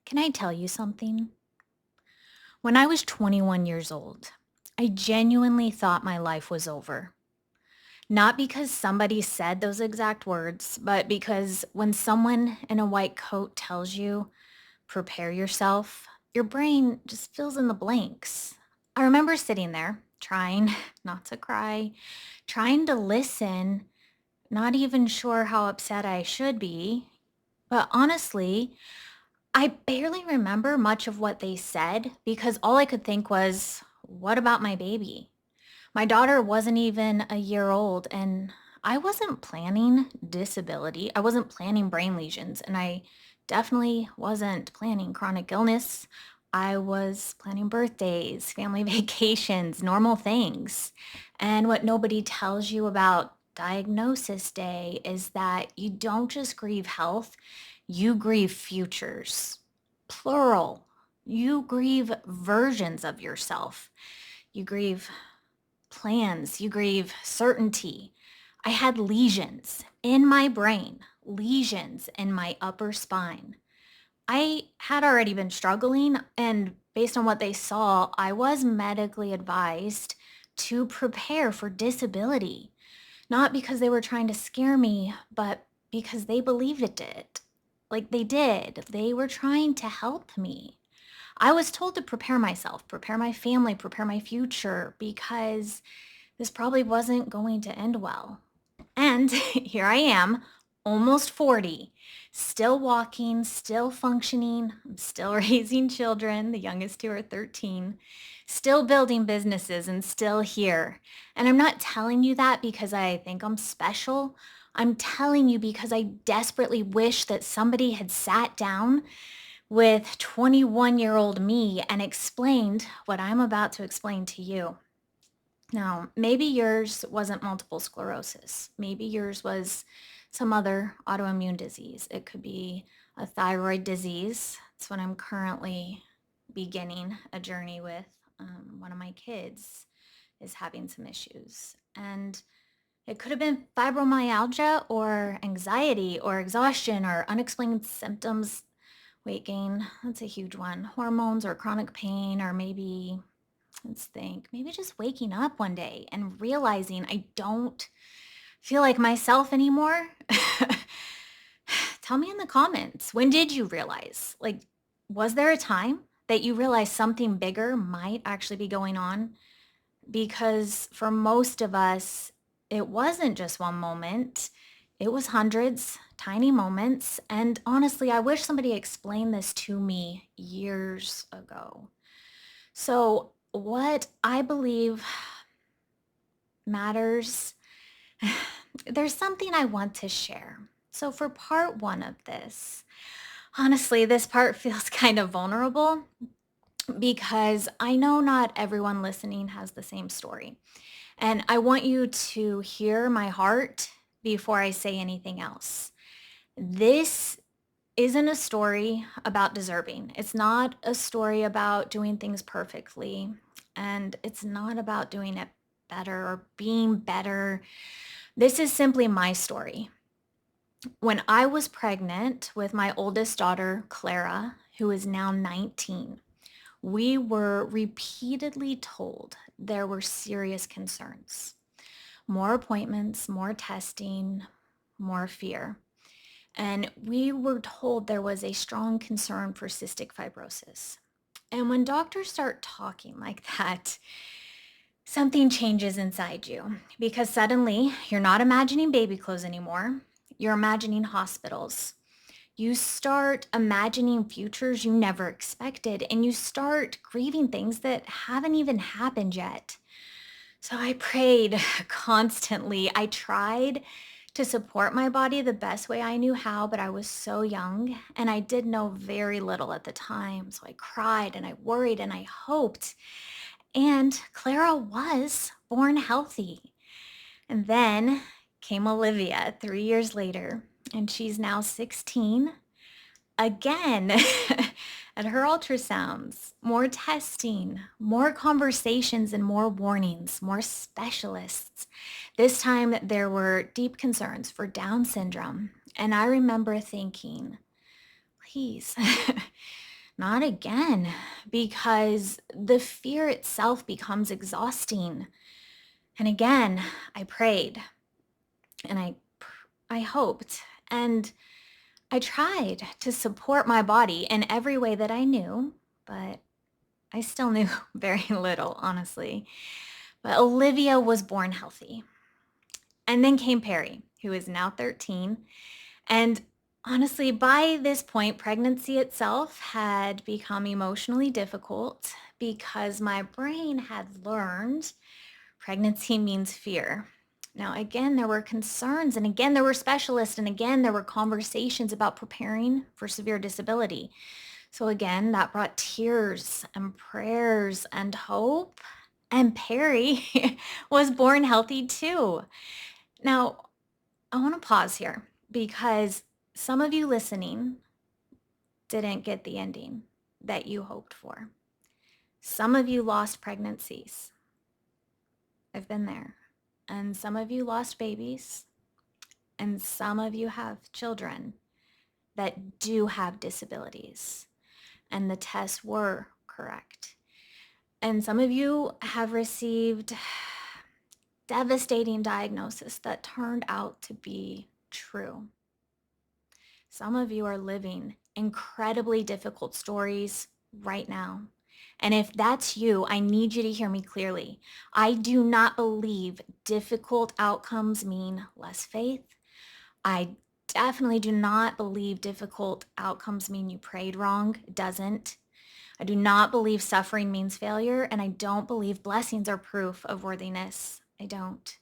Can I tell you something? When I was 21 years old, I genuinely thought my life was over. Not because somebody said those exact words, but because when someone in a white coat tells you, prepare yourself, your brain just fills in the blanks. I remember sitting there, trying not to cry, trying to listen, not even sure how upset I should be. But honestly, I barely remember much of what they said because all I could think was, what about my baby? My daughter wasn't even a year old, and I wasn't planning disability. I wasn't planning brain lesions, and I definitely wasn't planning chronic illness. I was planning birthdays, family vacations, normal things. And what nobody tells you about diagnosis day is that you don't just grieve health, you grieve futures. Plural. You grieve versions of yourself. You grieve plans, you grieve certainty. I had lesions in my brain, lesions in my upper spine. I had already been struggling, and based on what they saw, I was medically advised to prepare for disability, not because they were trying to scare me, but because they believed it did. Like they did. They were trying to help me. I was told to prepare myself, prepare my family, prepare my future because this probably wasn't going to end well. And here I am, almost 40, still walking, still functioning, I'm still raising children. The youngest two are 13, still building businesses, and still here. And I'm not telling you that because I think I'm special. I'm telling you because I desperately wish that somebody had sat down with 21-year-old me and explained what I'm about to explain to you. Now, maybe yours wasn't multiple sclerosis. Maybe yours was some other autoimmune disease. It could be a thyroid disease. It's what I'm currently beginning a journey with. One of my kids is having some issues. And it could have been fibromyalgia or anxiety or exhaustion or unexplained symptoms, weight gain. That's a huge one. Hormones or chronic pain, or maybe let's think. Maybe just waking up one day and realizing I don't feel like myself anymore. Tell me in the comments. When did you realize? Like, was there a time that you realized something bigger might actually be going on? Because for most of us, it wasn't just one moment, it was hundreds, tiny moments. And honestly, I wish somebody explained this to me years ago. So, what I believe matters, there's something I want to share. So, for part one of this, honestly, this part feels kind of vulnerable because I know not everyone listening has the same story. And I want you to hear my heart before I say anything else. This isn't a story about deserving. It's not a story about doing things perfectly. And it's not about doing it better or being better. This is simply my story. When I was pregnant with my oldest daughter, Clara, who is now 19, we were repeatedly told there were serious concerns. More appointments, more testing, more fear. And we were told there was a strong concern for cystic fibrosis. And when doctors start talking like that, something changes inside you because suddenly you're not imagining baby clothes anymore. You're imagining hospitals. You start imagining futures you never expected, and you start grieving things that haven't even happened yet. So I prayed constantly. I tried to support my body the best way I knew how, but I was so young and I did know very little at the time. So I cried and I worried and I hoped. And Clara was born healthy. And then came Olivia 3 years later, and she's now 16 again at her ultrasounds, more testing, more conversations and more warnings, more specialists. This time there were deep concerns for Down syndrome. And I remember thinking, please, Not again, because the fear itself becomes exhausting. And again, I prayed and I hoped and I tried to support my body in every way that I knew, but I still knew very little, honestly. But Olivia was born healthy. And then came Perry, who is now 13. And honestly, by this point, pregnancy itself had become emotionally difficult because my brain had learned pregnancy means fear. Now, again, there were concerns, and again, there were specialists, and again, there were conversations about preparing for severe disability. So, again, that brought tears and prayers and hope. And Perry was born healthy too. Now, I want to pause here because some of you listening didn't get the ending that you hoped for. Some of you lost pregnancies. I've been there. And some of you lost babies. And some of you have children that do have disabilities. And the tests were correct. And some of you have received devastating diagnosis that turned out to be true. Some of you are living incredibly difficult stories right now. And if that's you, I need you to hear me clearly. I do not believe difficult outcomes mean less faith. I definitely do not believe difficult outcomes mean you prayed wrong. It doesn't. I do not believe suffering means failure, and I don't believe blessings are proof of worthiness. I don't.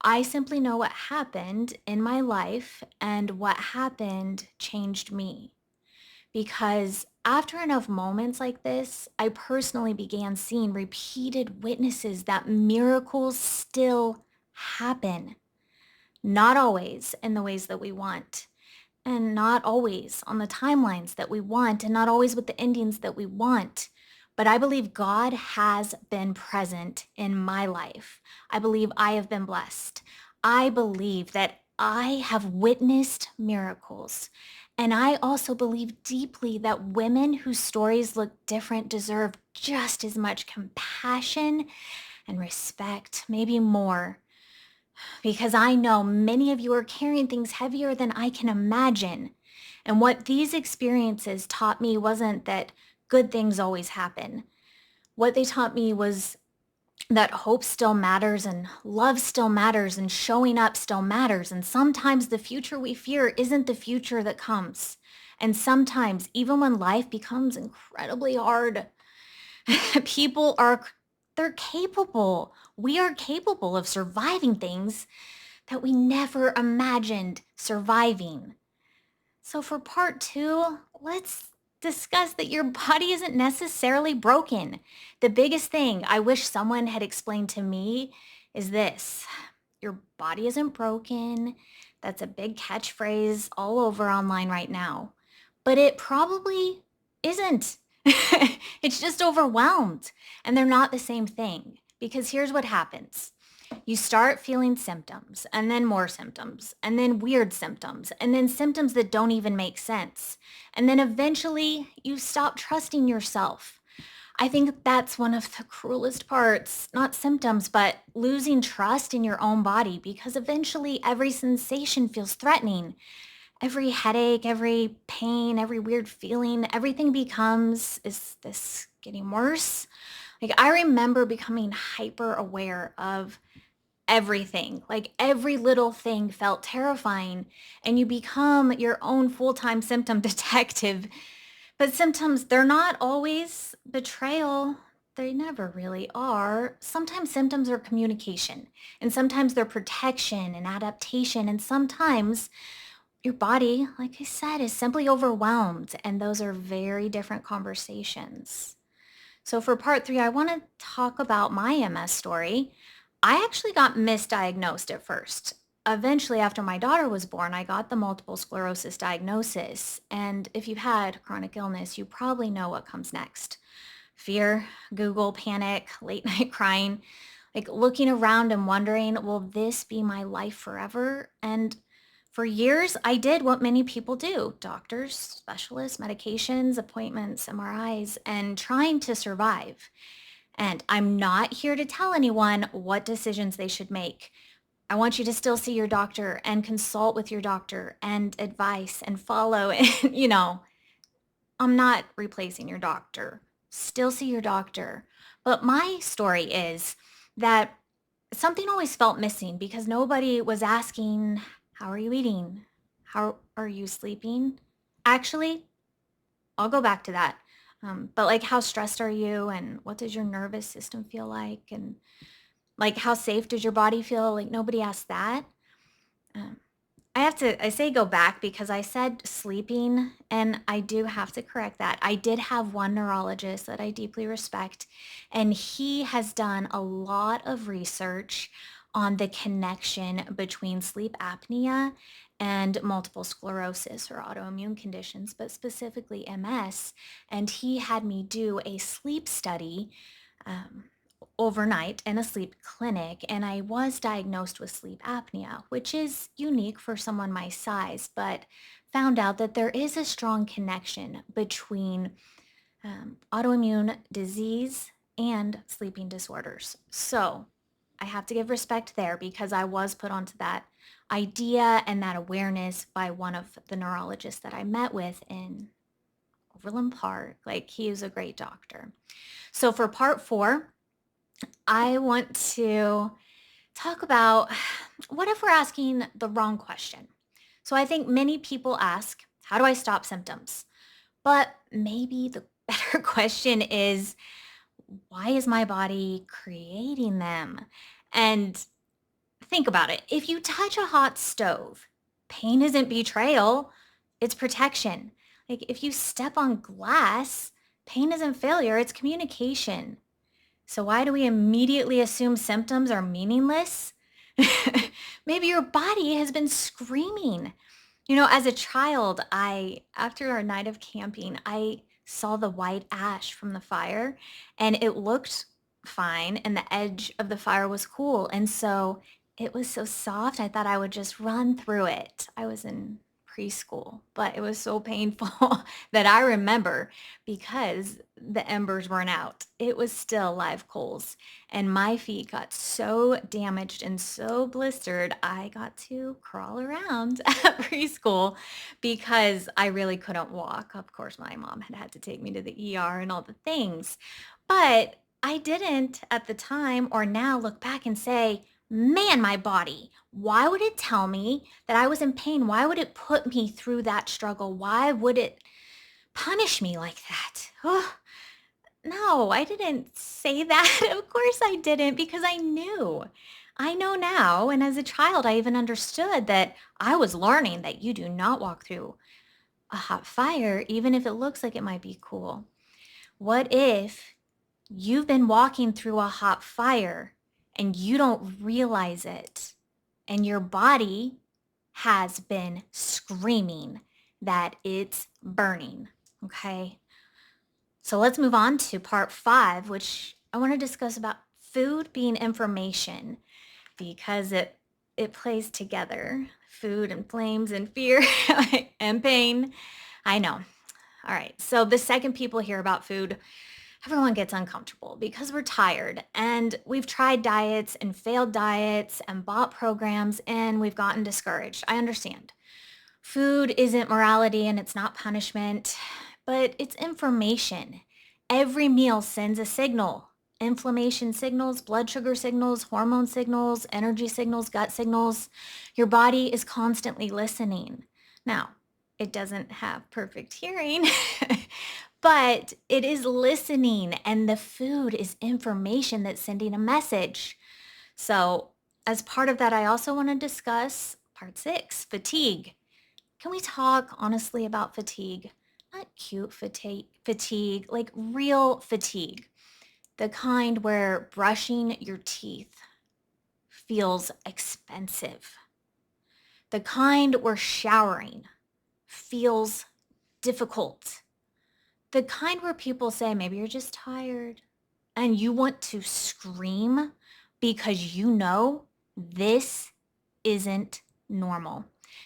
I simply know what happened in my life, and what happened changed me. Because after enough moments like this, I personally began seeing repeated witnesses that miracles still happen. Not always in the ways that we want, and not always on the timelines that we want, and not always with the endings that we want. But I believe God has been present in my life. I believe I have been blessed. I believe that I have witnessed miracles. And I also believe deeply that women whose stories look different deserve just as much compassion and respect, maybe more, because I know many of you are carrying things heavier than I can imagine. And what these experiences taught me wasn't that good things always happen. What they taught me was that hope still matters and love still matters and showing up still matters. And sometimes the future we fear isn't the future that comes. And sometimes, even when life becomes incredibly hard, people are, they're capable. We are capable of surviving things that we never imagined surviving. So for part two, let's discuss that your body isn't necessarily broken. The biggest thing I wish someone had explained to me is this: your body isn't broken. That's a big catchphrase all over online right now, but it probably isn't. It's just overwhelmed, and they're not the same thing, because here's what happens. You start feeling symptoms, and then more symptoms, and then weird symptoms, and then symptoms that don't even make sense. And then eventually you stop trusting yourself. I think that's one of the cruelest parts, not symptoms, but losing trust in your own body, because eventually every sensation feels threatening. Every headache, every pain, every weird feeling, everything becomes, is this getting worse? Like, I remember becoming hyper aware of everything. Like, every little thing felt terrifying, and you become your own full-time symptom detective. But symptoms, they're not always betrayal. They never really are. Sometimes symptoms are communication, and sometimes they're protection and adaptation, and sometimes your body, like I said, is simply overwhelmed, and those are very different conversations. So for part three, I want to talk about my MS story. I actually got misdiagnosed at first. Eventually, after my daughter was born, I got the multiple sclerosis diagnosis. And if you've had chronic illness, you probably know what comes next. Fear, Google, panic, late night crying, like looking around and wondering, will this be my life forever? And For years, I did what many people do: doctors, specialists, medications, appointments, MRIs, and trying to survive. And I'm not here to tell anyone what decisions they should make. I want you to still see your doctor and consult with your doctor and advice and follow. And, I'm not replacing your doctor. Still see your doctor. But my story is that something always felt missing because nobody was asking, how are you eating? How are you sleeping? Actually, I'll go back to that. But like, how stressed are you? And what does your nervous system feel like? And like, how safe does your body feel? Like, nobody asked that. Um, I say go back because I said sleeping, and I do have to correct that. I did have one neurologist that I deeply respect, and he has done a lot of research on the connection between sleep apnea and multiple sclerosis or autoimmune conditions, but specifically MS. And he had me do a sleep study um, overnight in a sleep clinic, and I was diagnosed with sleep apnea, which is unique for someone my size, but found out that there is a strong connection between autoimmune disease and sleeping disorders. So I have to give respect there because I was put onto that idea and that awareness by one of the neurologists that I met with in Overland Park. Like, he is a great doctor. So for part four, I want to talk about what if we're asking the wrong question? So I think many people ask, how do I stop symptoms? But maybe the better question is, why is my body creating them? And think about it. If you touch a hot stove, pain isn't betrayal, it's protection. Like, if you step on glass, pain isn't failure, it's communication. So why do we immediately assume symptoms are meaningless? Maybe your body has been screaming. As a child, after our night of camping, I saw the white ash from the fire and it looked fine and the edge of the fire was cool. And so it was so soft, I thought I would just run through it. I was in preschool, but it was so painful that I remember because the embers weren't out. It was still live coals. And my feet got so damaged and so blistered, I got to crawl around at preschool because I really couldn't walk. Of course, my mom had to take me to the ER and all the things. But I didn't at the time or now look back and say, man, my body, why would it tell me that I was in pain? Why would it put me through that struggle? Why would it punish me like that? Oh, no, I didn't say that. Of course I didn't because I knew. I know now. And as a child, I even understood that I was learning that you do not walk through a hot fire, even if it looks like it might be cool. What if you've been walking through a hot fire and you don't realize it, and your body has been screaming that it's burning? Okay. So let's move on to part five, which I want to discuss about food being information because it plays together. Food and flames and fear and pain. I know. All right. So the second people hear about food, everyone gets uncomfortable because we're tired and we've tried diets and failed diets and bought programs and we've gotten discouraged. I understand. Food isn't morality and it's not punishment, but it's information. Every meal sends a signal. Inflammation signals, blood sugar signals, hormone signals, energy signals, gut signals. Your body is constantly listening. Now, it doesn't have perfect hearing, but it is listening, and the food is information that's sending a message. So, as part of that, I also want to discuss part six, fatigue. Can we talk honestly about fatigue? Not cute fatigue, like real fatigue. The kind where brushing your teeth feels expensive. The kind where showering feels difficult. The kind where people say, maybe you're just tired and you want to scream because you know this isn't normal.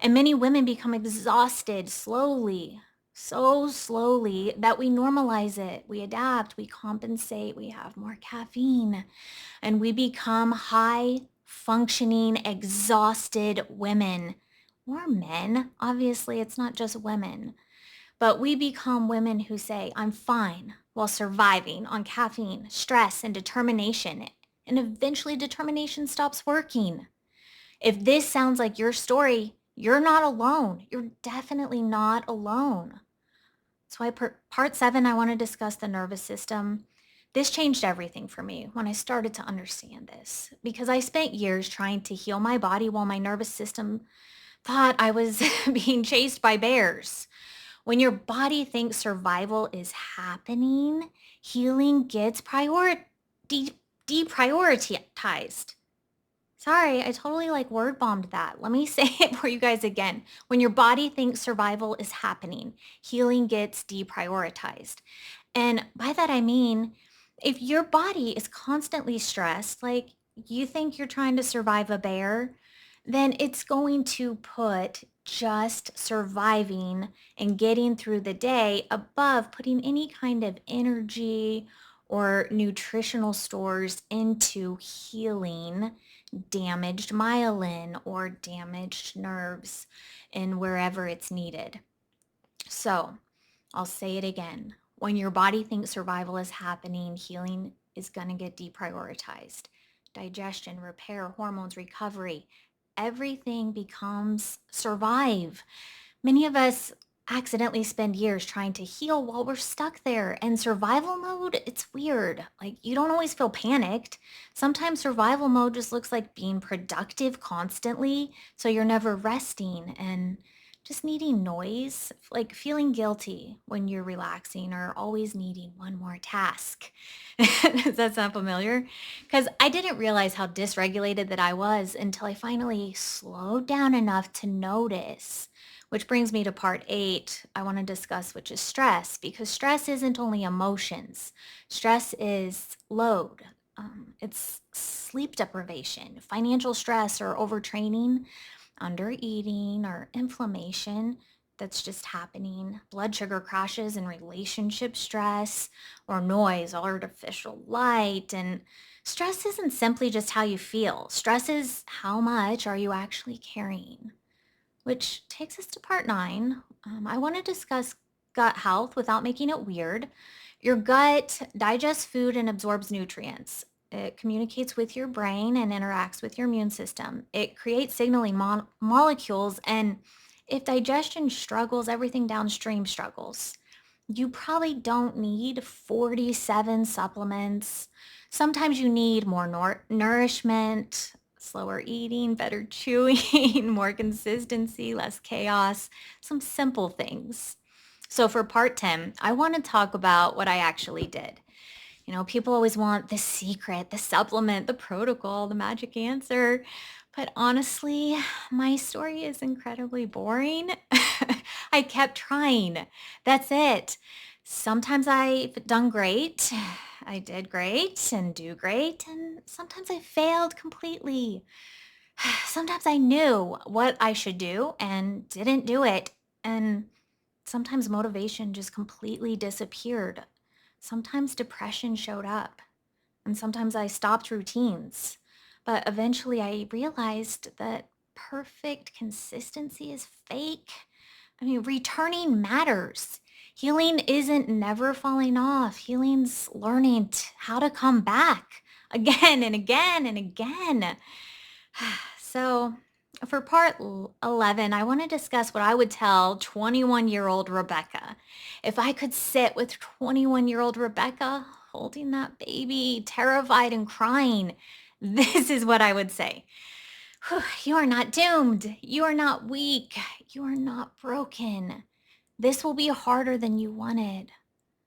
And many women become exhausted slowly, so slowly that we normalize it. We adapt, we compensate, we have more caffeine, and we become high functioning, exhausted women or men. Obviously, it's not just women, but we become women who say, I'm fine while surviving on caffeine, stress, and determination. And eventually, determination stops working. If this sounds like your story, you're not alone. You're definitely not alone. That's why part seven, I want to discuss the nervous system. This changed everything for me when I started to understand this because I spent years trying to heal my body while my nervous system thought I was being chased by bears. When your body thinks survival is happening, healing gets deprioritized. Sorry, I totally like word bombed that. Let me say it for you guys again. When your body thinks survival is happening, healing gets deprioritized. And by that, I mean, if your body is constantly stressed, like you think you're trying to survive a bear, then it's going to put just surviving and getting through the day above putting any kind of energy or nutritional stores into healing damaged myelin or damaged nerves and wherever it's needed. So I'll say it again. When your body thinks survival is happening, healing is going to get deprioritized. Digestion, repair, hormones, recovery, everything becomes survive. Many of us accidentally spend years trying to heal while we're stuck there. And survival mode, it's weird. Like you don't always feel panicked. Sometimes survival mode just looks like being productive constantly. So you're never resting and just needing noise, like feeling guilty when you're relaxing or always needing one more task. Does that sound familiar? Because I didn't realize how dysregulated that I was until I finally slowed down enough to notice. Which brings me to part eight, I want to discuss, which is stress, because stress isn't only emotions. Stress is load. It's sleep deprivation, financial stress or overtraining, under eating or inflammation that's just happening, blood sugar crashes and relationship stress or noise, artificial light. And stress isn't simply just how you feel. Stress is how much are you actually carrying? Which takes us to part nine. I want to discuss gut health without making it weird. Your gut digests food and absorbs nutrients. It communicates with your brain and interacts with your immune system. It creates signaling molecules, and if digestion struggles, everything downstream struggles. You probably don't need 47 supplements. Sometimes you need more nourishment, slower eating, better chewing, more consistency, less chaos, some simple things. So for part 10, I want to talk about what I actually did. You know, people always want the secret, the supplement, the protocol, the magic answer. But honestly, my story is incredibly boring. I kept trying. That's it. Sometimes I've done great. I did great and do great. And sometimes I failed completely. Sometimes I knew what I should do and didn't do it. And sometimes motivation just completely disappeared. Sometimes depression showed up, and sometimes I stopped routines. But eventually I realized that perfect consistency is fake. I mean, returning matters. Healing isn't never falling off. Healing's learning how to come back again and again and again. So, for part 11, I want to discuss what I would tell 21-year-old Rebecca. If I could sit with 21-year-old Rebecca holding that baby, terrified and crying, this is what I would say. "Whew, you are not doomed. You are not weak. You are not broken. This will be harder than you wanted,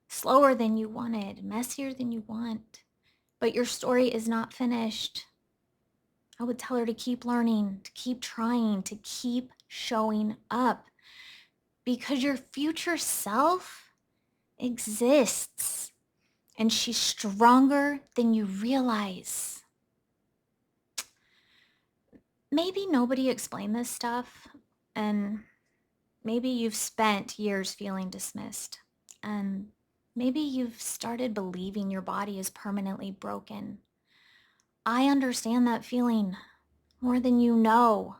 slower than you wanted, messier than you want. But your story is not finished." I would tell her to keep learning, to keep trying, to keep showing up because your future self exists and she's stronger than you realize. Maybe nobody explained this stuff, And maybe you've spent years feeling dismissed. And maybe you've started believing your body is permanently broken. I understand that feeling more than you know.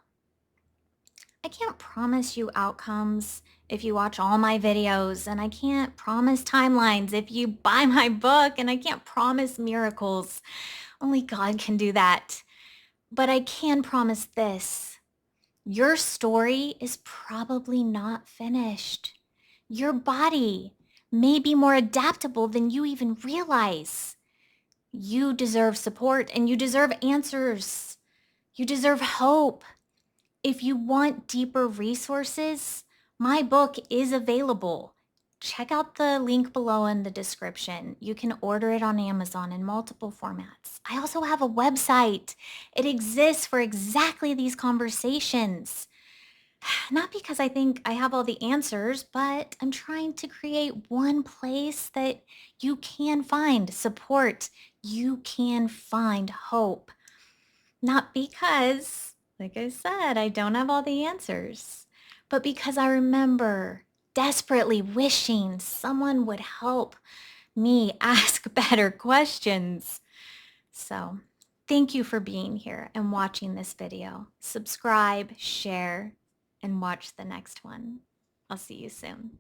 I can't promise you outcomes if you watch all my videos, and I can't promise timelines if you buy my book, and I can't promise miracles. Only God can do that. But I can promise this. Your story is probably not finished. Your body may be more adaptable than you even realize. You deserve support and you deserve answers. You deserve hope. If you want deeper resources, my book is available. Check out the link below in the description. You can order it on Amazon in multiple formats. I also have a website. It exists for exactly these conversations. Not because I think I have all the answers, but I'm trying to create one place that you can find support. You can find hope. Not because, like I said, I don't have all the answers, but because I remember desperately wishing someone would help me ask better questions. So thank you for being here and watching this video. Subscribe, share, and watch the next one. I'll see you soon.